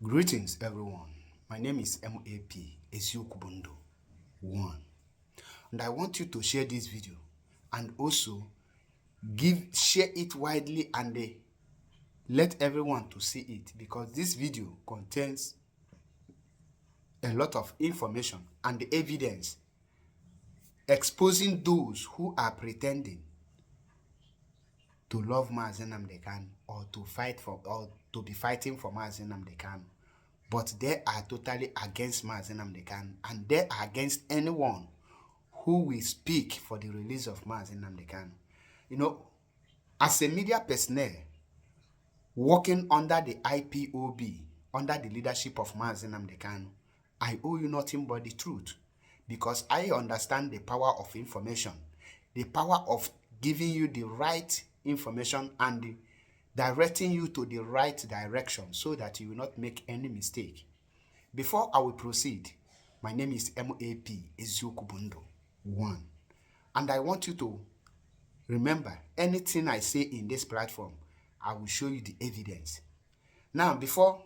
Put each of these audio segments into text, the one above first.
Greetings everyone, my name is MAP Eziokubundo 1 and I want you to share this video and also share it widely and let everyone to see it, because this video contains a lot of information and evidence exposing those who are pretending to love Mazi Nnamdi Kanu or to be fighting for Mazi Nnamdi Kanu, but they are totally against Mazi Nnamdi Kanu, and they are against anyone who will speak for the release of Mazi Nnamdi Kanu. You know, as a media personnel working under the IPOB, under the leadership of Mazi Nnamdi Kanu, I owe you nothing but the truth, because I understand the power of information, the power of giving you the right information and directing you to the right direction so that you will not make any mistake. Before I will proceed, my name is MAP Eziokubundo 1, and I want you to remember, anything I say in this platform, I will show you the evidence. Now, before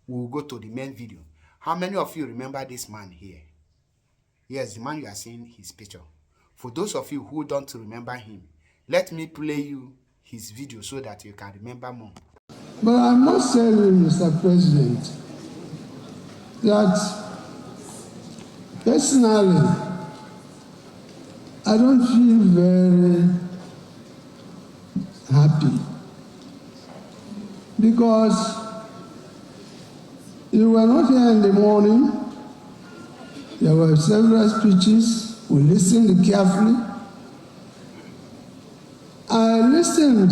we will go to the main video, how many of you remember this man here? Yes, the man you are seeing his picture. For those of you who don't remember him, let me play you his video so that you can remember more. But I must tell you, Mr. President, that personally, I don't feel very happy, because you were not here in the morning. There were several speeches. We listened carefully. I listened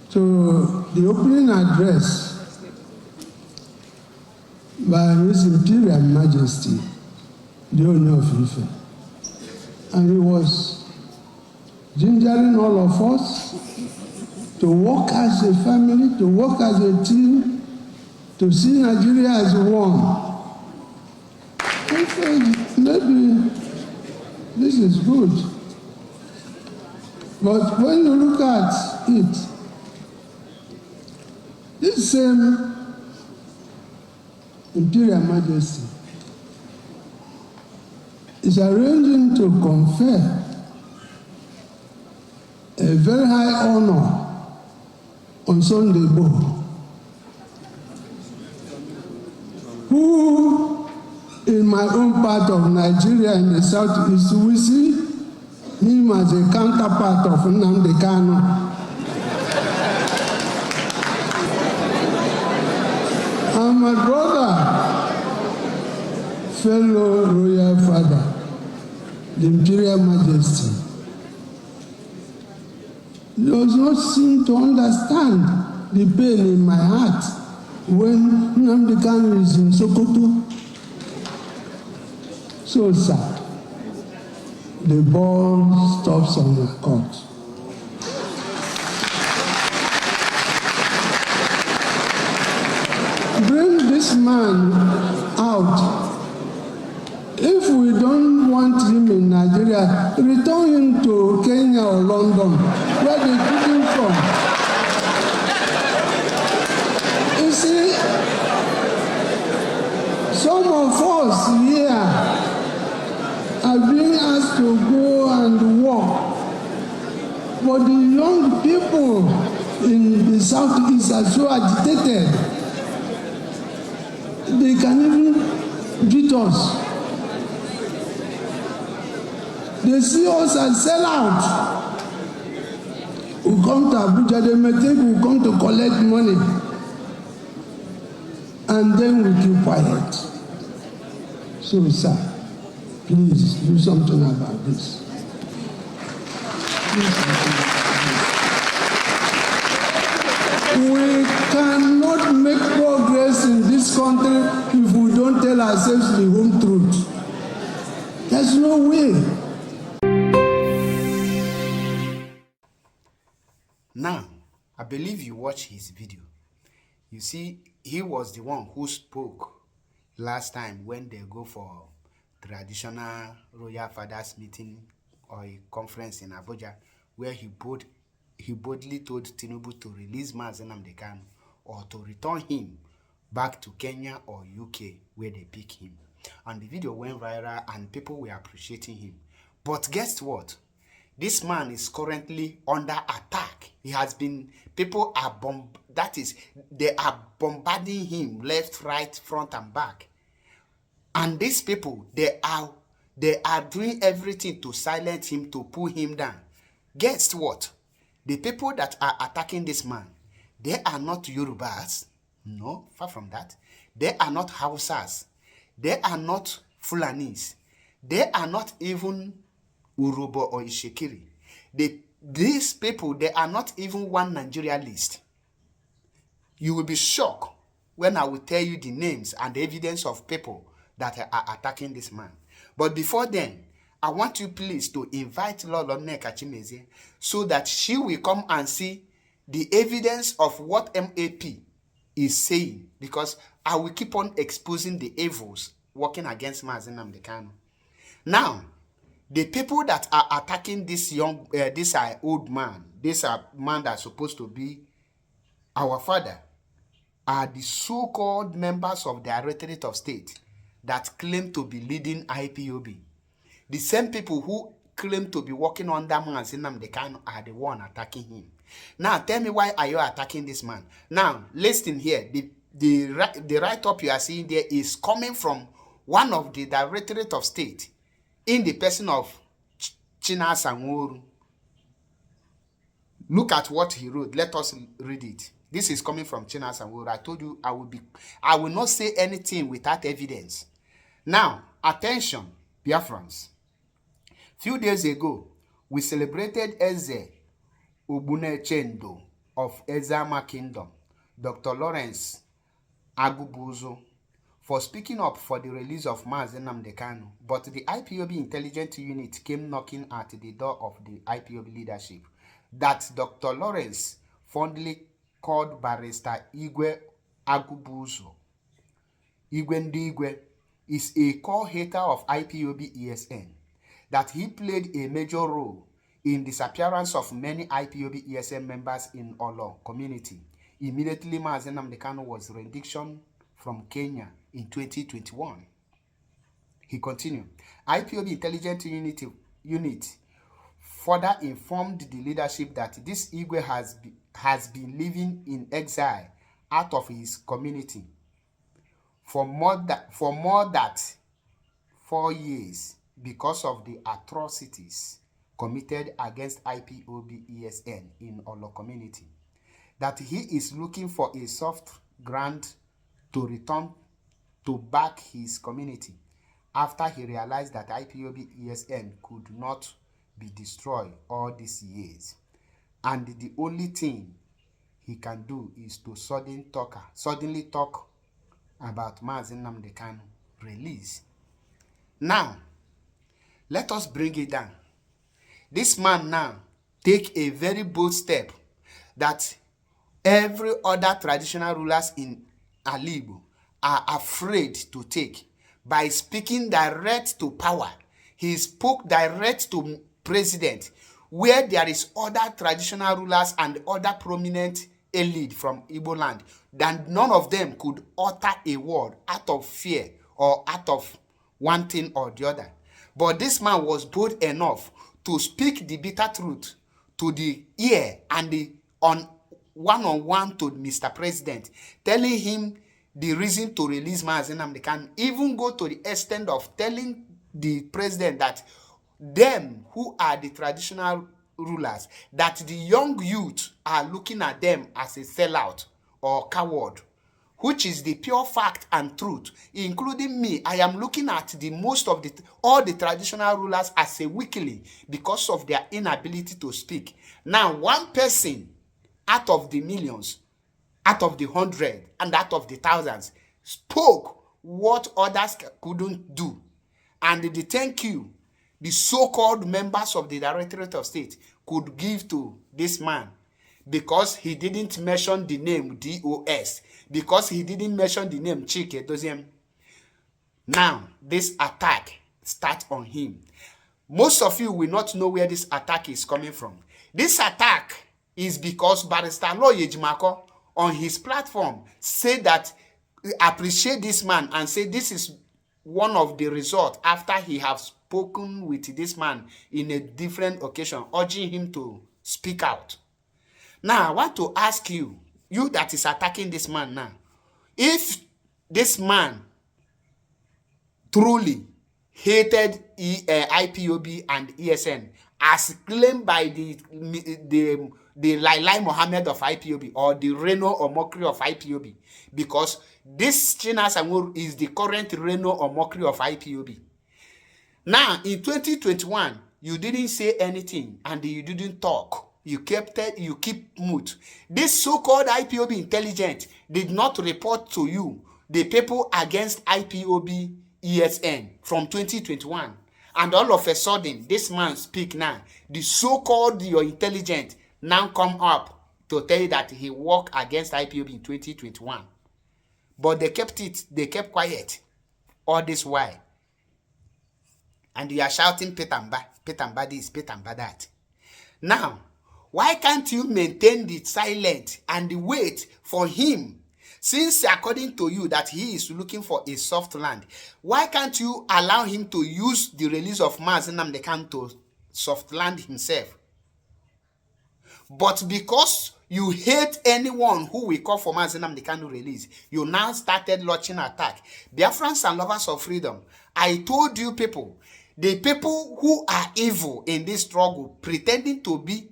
to the opening address by His Imperial Majesty, the owner of Ife. And he was gingering all of us to work as a family, to work as a team, to see Nigeria as one. I said, maybe this is good. But when you look at it, this same Imperial Majesty is arranging to confer a very high honor on Sunday Igboho, who in my own part of Nigeria in the southeast, we see him as a counterpart of Nnamdi Kanu. And my brother, fellow royal father, the Imperial Majesty, does not seem to understand the pain in my heart when Nnamdi Kanu is in Sokoto. So sad. The ball stops on the court. Bring this man out. If we don't want him in Nigeria, return him to Kenya or London, where they took him from. You see, some of us here are being asked to go and work, but the young people in the southeast are so agitated, they can even beat us. They see us as sellouts. We come to Abuja, they may think we come to collect money, and then we keep quiet. So, sir, please do something about this. We cannot make progress in this country if we don't tell ourselves the home truth. There's no way. Now, I believe you watched his video. You see, he was the one who spoke last time when they go for traditional royal fathers meeting or a conference in Abuja, where he boldly told Tinubu to release Mazi Nnamdi Kanu or to return him back to Kenya or UK where they pick him. And the video went viral and people were appreciating him. But guess what? This man is currently under attack. He has been, people are they are bombarding him left, right, front and back. And these people, they are doing everything to silence him, to pull him down. Guess what? The people that are attacking this man, they are not Yorubas. No, far from that. They are not Hausas. They are not Fulanis. They are not even Urobo or Ishekiri. These people, they are not even one Nigeria list. You will be shocked when I will tell you the names and the evidence of people that are attacking this man. But before then, I want you please to invite Lolo Nneka Chimeze so that she will come and see the evidence of what MAP is saying, because I will keep on exposing the evils working against Mazi Nnamdi Kanu. Now, the people that are attacking this old man, this man that's supposed to be our father, are the so-called members of the Directorate of State that claim to be leading IPOB. The same people who claim to be working under Mazi Nnamdi Kanu are the one attacking him. Now, tell me, why are you attacking this man? Now, listen here. The write-up you are seeing there is coming from one of the Directorate of State in the person of Chinasa Nwaoru. Look at what he wrote. Let us read it. This is coming from Chinasa Nwaoru. I told you I will not say anything without evidence. Now, attention, Biafrans. Few days ago, we celebrated Eze Ogbunechendo of Ezama Kingdom, Dr. Lawrence Agubuzo, for speaking up for the release of Mazi Nnamdi Kanu. But the IPOB intelligence unit came knocking at the door of the IPOB leadership that Dr. Lawrence fondly called Barrister Igwe Agubuzo. Igwe Ndigwe is a core hater of IPOB ESN, that he played a major role in the disappearance of many IPOB ESN members in Olo community. Immediately, Mazi Nnamdi Kanu was rendition from Kenya in 2021. He continued. IPOB intelligence unit further informed the leadership that this Igwe has been living in exile out of his community for more than 4 years because of the atrocities committed against IPOB ESN in Olo community. That he is looking for a soft ground to return to back his community after he realized that IPOB ESN could not be destroyed all these years. And the only thing he can do is to suddenly talk about Mazi Nnamdi Kanu release. Now, let us bring it down. This man now take a very bold step that every other traditional rulers in Alibo are afraid to take by speaking direct to power. He spoke direct to president, where there is other traditional rulers and other prominent elite from Igbo land, then none of them could utter a word out of fear or out of one thing or the other. But this man was bold enough to speak the bitter truth to the ear and on one-on-one to Mr. President, telling him the reason to release Mazi Nnamdi Kanu, even go to the extent of telling the president that them who are the traditional rulers, that the young youth are looking at them as a sellout or coward, which is the pure fact and truth. Including me, I am looking at all the traditional rulers as a weakling because of their inability to speak. Now, one person out of the millions, out of the 100, and out of the thousands spoke what others couldn't do. And the thank you the so-called members of the Directorate of State could give to this man, because he didn't mention the name DOS, because he didn't mention the name Chike Doziem. Now, this attack starts on him. Most of you will not know where this attack is coming from. This attack is because Barrister Loye Ejimako on his platform said that appreciate this man and say this is one of the results after he have spoken with this man in a different occasion, urging him to speak out. Now, I want to ask you, you that is attacking this man now, if this man truly hated IPOB and ESN as claimed by the Lai Mohammed of IPOB or the Reno or Mockery of IPOB, because this Chinasa Nwaoru is the current Reno or Mockery of IPOB. Now, in 2021, you didn't say anything and you didn't talk. You keep mute. This so-called IPOB intelligence did not report to you the people against IPOB ESN from 2021. And all of a sudden, this man speak now. The so-called your intelligence now come up to tell you that he worked against IPOB in 2021. But they kept quiet all this while. And you are shouting Petamba this, Petamba that. Now, why can't you maintain the silence and the wait for him? Since according to you that he is looking for a soft land, why can't you allow him to use the release of Mazi Nnamdi Kanu to soft land himself? But because you hate anyone who will call for Mazi Nnamdi Kanu release, you now started launching attack. Biafrans and lovers of freedom, I told you people, the people who are evil in this struggle, pretending to be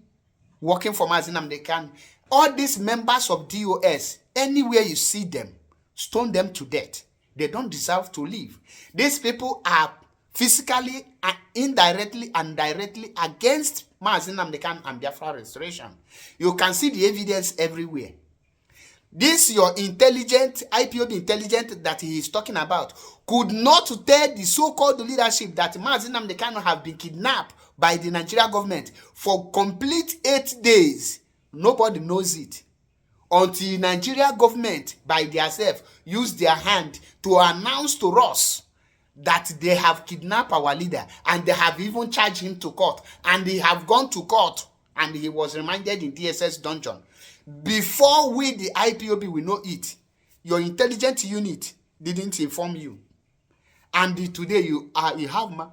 working for Mazi Nnamdi Kanu, all these members of DOS, anywhere you see them, stone them to death. They don't deserve to live. These people are physically and indirectly and directly against Mazi Nnamdi Kanu and Biafra restoration. You can see the evidence everywhere. This your intelligent, IPOB intelligent that he is talking about, could not tell the so-called leadership that Mazi Nnamdi Kanu have been kidnapped by the Nigeria government for complete 8 days. Nobody knows it. Until Nigeria government by themselves use their hand to announce to us that they have kidnapped our leader and they have even charged him to court, and they have gone to court and he was remanded in DSS dungeon. Before we, the IPOB, we know it, your intelligence unit didn't inform you. And today you have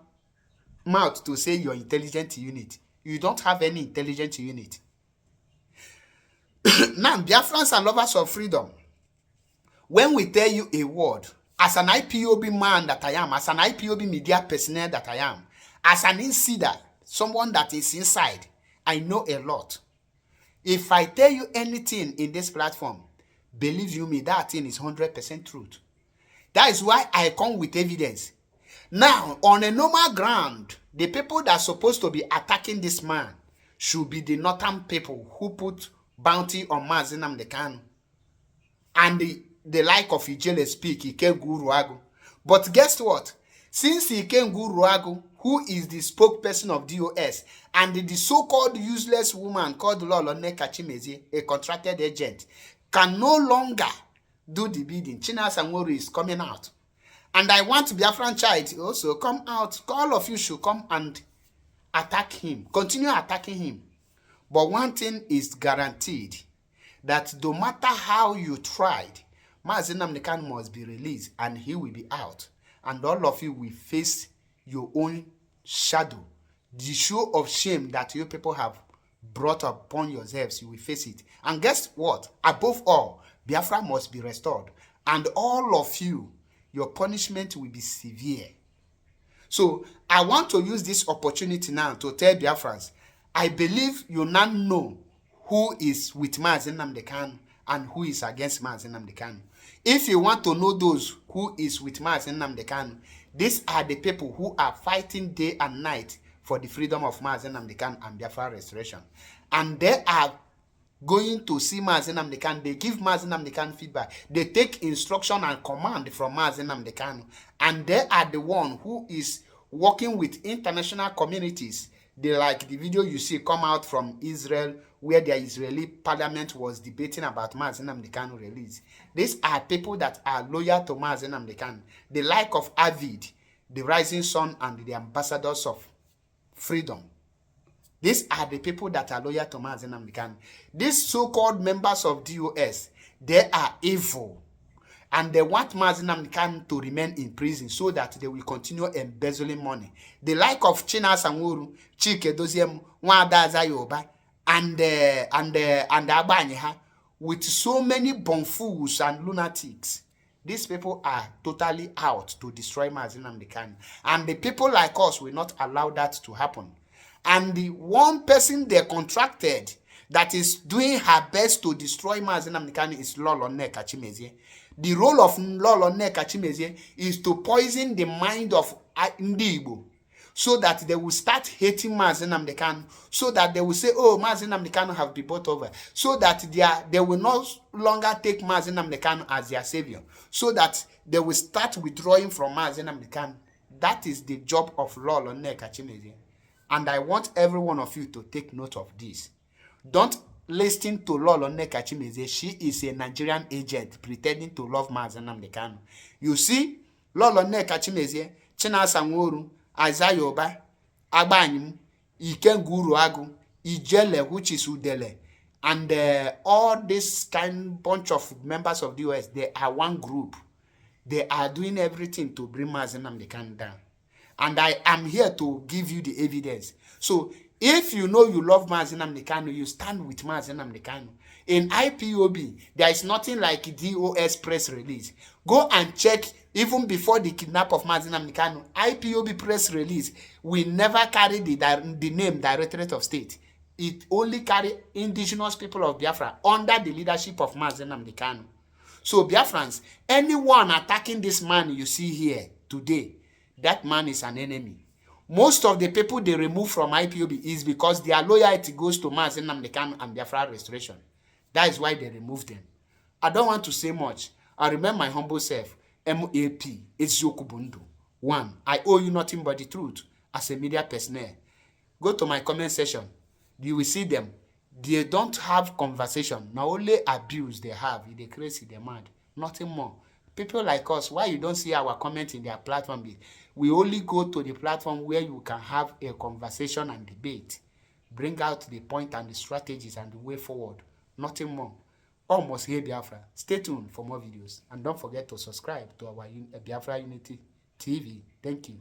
mouth to say your intelligence unit. You don't have any intelligence unit. Now, Biafrans and lovers of freedom, when we tell you a word, as an IPOB man that I am, as an IPOB media personnel that I am, as an insider, someone that is inside, I know a lot. If I tell you anything in this platform, believe you me, that thing is 100% truth. That is why I come with evidence. Now, on a normal ground, the people that are supposed to be attacking this man should be the northern people who put bounty on Mazi Nnamdi Kanu. And the like of Ijele speak, Ikengu Ruagu. But guess what? Since Ikengu Ruagu, who is the spokesperson of DOS, and the so-called useless woman called Lolone Kachimezi, a contracted agent, can no longer do the bidding, Chinasa Nwaoru is coming out. And I want Biafran child also come out. All of you should come and attack him. Continue attacking him. But one thing is guaranteed, that no matter how you tried, Mazi Nnamdi Kanu must be released and he will be out. And all of you will face your own shadow. The show of shame that you people have brought upon yourselves, you will face it. And guess what? Above all, Biafra must be restored. And all of you, your punishment will be severe. So I want to use this opportunity now to tell Biafrans, I believe you now know who is with Mazi Nnamdi Kanu and who is against Mazi Nnamdi Kanu. If you want to know those who is with Mazi Nnamdi Kanu, these are the people who are fighting day and night for the freedom of Mazi Nnamdi Kanu and Biafra restoration. And they are going to see Mazi Nnamdi Kanu. They give Mazi Nnamdi Kanu feedback. They take instruction and command from Mazi Nnamdi Kanu. And they are the one who is working with international communities. They like the video you see come out from Israel, where the Israeli parliament was debating about Mazi Nnamdi Kanu release. These are people that are loyal to Mazi Nnamdi Kanu. The like of Avid, the rising sun, and the ambassadors of freedom. These are the people that are loyal to Mazi Nnamdi Kanu. These so-called members of DOS, they are evil. And they want Mazi Nnamdi Kanu to remain in prison so that they will continue embezzling money. The like of Chinasa Nwaoru, Chike Doziem, Nwada Azayoba, and Agbanyeha, with so many bumfools and lunatics. These people are totally out to destroy Mazi Nnamdi Kanu. And the people like us will not allow that to happen. And the one person they contracted that is doing her best to destroy Mazi Nnamdi Kanu is Lolo Nneka Chimezie. The role of Lolo Nneka Chimezie is to poison the mind of Ndi Igbo, so that they will start hating Mazi Nnamdi Kanu, so that they will say, oh, Mazi Nnamdi Kanu have been bought over, so that they will no longer take Mazi Nnamdi Kanu as their savior, so that they will start withdrawing from Mazi Nnamdi Kanu. That is the job of Lolo Nneka Chimezie. And I want every one of you to take note of this. Don't listen to Lolo Nneka Chimezie. She is a Nigerian agent pretending to love Mazi Nnamdi Kanu. You see, Lolo Nneka Chimezie, Chinasa Nwaoru, Azayoba, Agbanyim, Ikenguru Agu, Ijele, which is Udele, and all this kind bunch of members of the US, they are one group. They are doing everything to bring Mazi Nnamdi Kanu down. And I am here to give you the evidence. So, if you know you love Mazi Nnamdi Kanu, you stand with Mazi Nnamdi Kanu. In IPOB, there is nothing like DOS press release. Go and check, even before the kidnap of Mazi Nnamdi Kanu, IPOB press release will never carry the name Directorate of State. It only carry indigenous people of Biafra under the leadership of Mazi Nnamdi Kanu. So Biafrans, anyone attacking this man you see here today, that man is an enemy. Most of the people they remove from IPOB is because their loyalty goes to Mazi Nnamdi Kanu and Biafra restoration. That is why they removed them. I don't want to say much. I remember my humble self, MAP, Ezioku Bundu. 1. I owe you nothing but the truth as a media personnel. Go to my comment section. You will see them. They don't have conversation. Not only abuse they have. They crazy, they mad. Nothing more. People like us, why you don't see our comment in their platform? We only go to the platform where you can have a conversation and debate. Bring out the point and the strategies and the way forward. Nothing more. Almost here, Biafra. Stay tuned for more videos. And don't forget to subscribe to our Biafra Unity TV. Thank you.